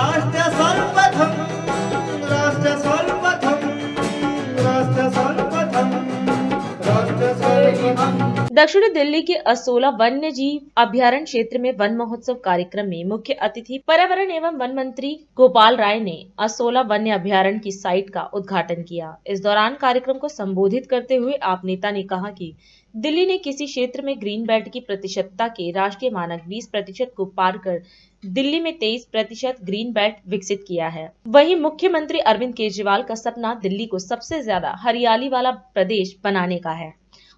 राष्ट्र सर्वप्रथम राष्ट्र सर्वप्रथम राष्ट्र सर्वप्रथम राष्ट्र सर्वप्रथम। दक्षिणी दिल्ली के असोला वन्य जीव अभ्यारण्य क्षेत्र में वन महोत्सव कार्यक्रम में मुख्य अतिथि पर्यावरण एवं वन मंत्री गोपाल राय ने असोला वन्य अभ्यारण्य की साइट का उद्घाटन किया। इस दौरान कार्यक्रम को संबोधित करते हुए आप नेता ने कहा कि दिल्ली ने किसी क्षेत्र में ग्रीन बेल्ट की प्रतिशतता के राष्ट्रीय मानक 20% को पार कर दिल्ली में 23% ग्रीन बेल्ट विकसित किया है। वहीं मुख्यमंत्री अरविंद केजरीवाल का सपना दिल्ली को सबसे ज्यादा हरियाली वाला प्रदेश बनाने का है।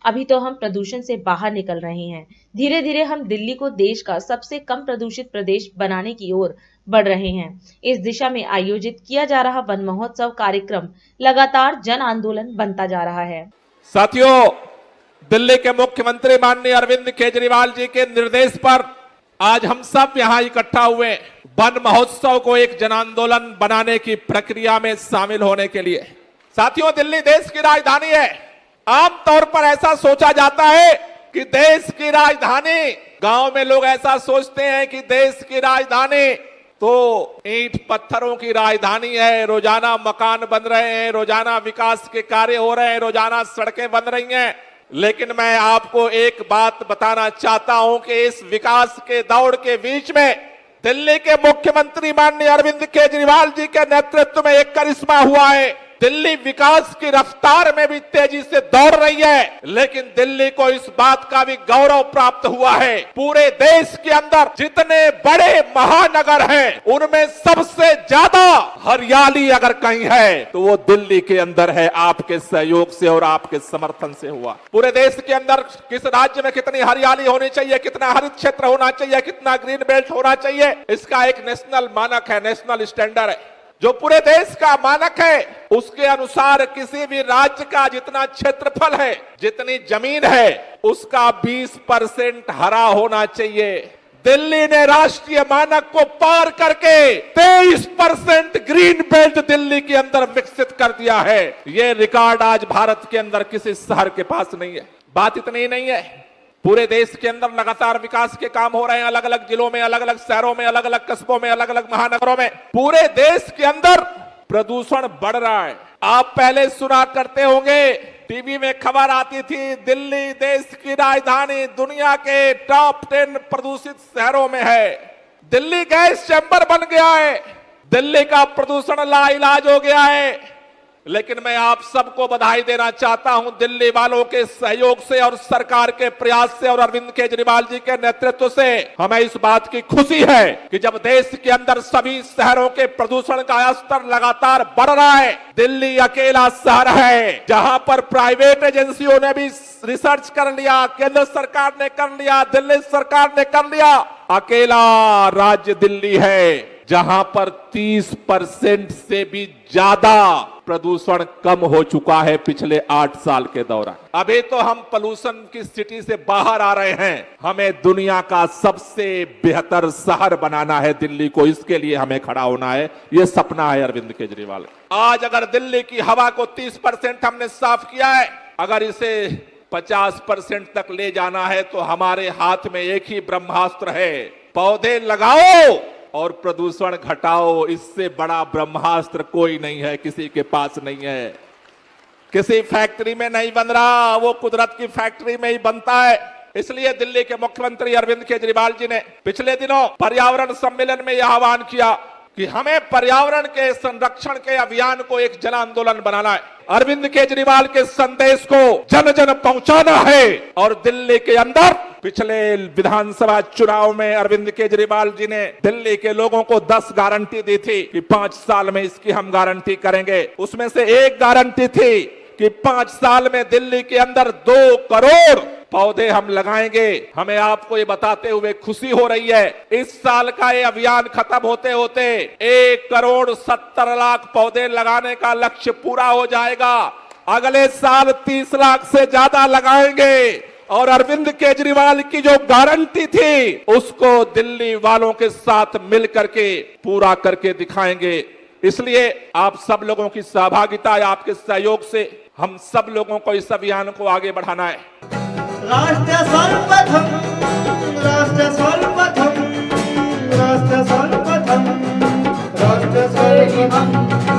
अभी तो हम प्रदूषण से बाहर निकल रहे हैं, धीरे धीरे हम दिल्ली को देश का सबसे कम प्रदूषित प्रदेश बनाने की ओर बढ़ रहे हैं। इस दिशा में आयोजित किया जा रहा वन महोत्सव कार्यक्रम लगातार जन आंदोलन बनता जा रहा है। साथियों, दिल्ली के मुख्यमंत्री माननीय अरविंद केजरीवाल जी के निर्देश पर आज हम सब यहाँ इकट्ठा हुए वन महोत्सव को एक जन आंदोलन बनाने की प्रक्रिया में शामिल होने के लिए। साथियों, दिल्ली देश की राजधानी है। आमतौर पर ऐसा सोचा जाता है कि देश की राजधानी, गांव में लोग ऐसा सोचते हैं कि देश की राजधानी तो ईंट पत्थरों की राजधानी है, रोजाना मकान बन रहे हैं, रोजाना विकास के कार्य हो रहे हैं, रोजाना सड़कें बन रही हैं। लेकिन मैं आपको एक बात बताना चाहता हूं कि इस विकास के दौड़ के बीच में दिल्ली के मुख्यमंत्री माननीय अरविंद केजरीवाल जी के नेतृत्व में एक करिश्मा हुआ है। दिल्ली विकास की रफ्तार में भी तेजी से दौड़ रही है, लेकिन दिल्ली को इस बात का भी गौरव प्राप्त हुआ है। पूरे देश के अंदर जितने बड़े महानगर हैं, उनमें सबसे ज्यादा हरियाली अगर कहीं है तो वो दिल्ली के अंदर है। आपके सहयोग से और आपके समर्थन से हुआ। पूरे देश के अंदर किस राज्य में कितनी हरियाली होनी चाहिए, कितना हरित क्षेत्र होना चाहिए, कितना ग्रीन बेल्ट होना चाहिए, इसका एक नेशनल मानक है, नेशनल स्टैंडर्ड है, जो पूरे देश का मानक है। उसके अनुसार किसी भी राज्य का जितना क्षेत्रफल है, जितनी जमीन है, उसका 20% हरा होना चाहिए। दिल्ली ने राष्ट्रीय मानक को पार करके 23% ग्रीन बेल्ट दिल्ली के अंदर विकसित कर दिया है। यह रिकॉर्ड आज भारत के अंदर किसी शहर के पास नहीं है। बात इतनी ही नहीं है, पूरे देश के अंदर लगातार विकास के काम हो रहे हैं, अलग अलग जिलों में, अलग अलग शहरों में, अलग अलग कस्बों में, अलग अलग महानगरों में। पूरे देश के अंदर प्रदूषण बढ़ रहा है। आप पहले सुना करते होंगे, टीवी में खबर आती थी, दिल्ली देश की राजधानी दुनिया के टॉप 10 प्रदूषित शहरों में है। दिल्ली गैस चैम्बर बन गया है, दिल्ली का प्रदूषण लाइलाज हो गया है। लेकिन मैं आप सबको बधाई देना चाहता हूं, दिल्ली वालों के सहयोग से और सरकार के प्रयास से और अरविंद केजरीवाल जी के नेतृत्व से हमें इस बात की खुशी है कि जब देश के अंदर सभी शहरों के प्रदूषण का स्तर लगातार बढ़ रहा है, दिल्ली अकेला शहर है जहां पर प्राइवेट एजेंसियों ने भी रिसर्च कर लिया, केंद्र सरकार ने कर लिया, दिल्ली सरकार ने कर लिया, अकेला राज्य दिल्ली है जहां पर 30% से भी ज्यादा प्रदूषण कम हो चुका है पिछले 8 साल के दौरान। अभी तो हम पोल्यूशन की सिटी से बाहर आ रहे हैं। हमें दुनिया का सबसे बेहतर शहर बनाना है दिल्ली को, इसके लिए हमें खड़ा होना है। ये सपना है अरविंद केजरीवाल। आज अगर दिल्ली की हवा को 30% हमने साफ किया है, अगर इसे 50% तक ले जाना है तो हमारे हाथ में एक ही ब्रह्मास्त्र है, पौधे लगाओ और प्रदूषण घटाओ। इससे बड़ा ब्रह्मास्त्र कोई नहीं है, किसी के पास नहीं है। किसी फैक्ट्री में नहीं बन रहा, वो कुदरत की फैक्ट्री में ही बनता है। इसलिए दिल्ली के मुख्यमंत्री अरविंद केजरीवाल जी ने पिछले दिनों पर्यावरण सम्मेलन में यह आह्वान किया कि हमें पर्यावरण के संरक्षण के अभियान को एक जन आंदोलन बनाना है। अरविंद केजरीवाल के संदेश को जन जन पहुंचाना है। और दिल्ली के अंदर पिछले विधानसभा चुनाव में अरविंद केजरीवाल जी ने दिल्ली के लोगों को 10 गारंटी दी थी कि 5 साल में इसकी हम गारंटी करेंगे। उसमें से एक गारंटी थी कि 5 साल में दिल्ली के अंदर 2 करोड़ पौधे हम लगाएंगे। हमें आपको ये बताते हुए खुशी हो रही है, इस साल का ये अभियान खत्म होते होते 1,70,00,000 पौधे लगाने का लक्ष्य पूरा हो जाएगा। अगले साल 30 लाख से ज्यादा लगाएंगे। और अरविंद केजरीवाल की जो गारंटी थी, उसको दिल्ली वालों के साथ मिल करके पूरा करके दिखाएंगे। इसलिए आप सब लोगों की सहभागिता, आपके सहयोग से हम सब लोगों को इस अभियान को आगे बढ़ाना है। राष्ट्र सर्वप्रथम राष्ट्र सर्वप्रथम राष्ट्र सर्वप्रथम ही हम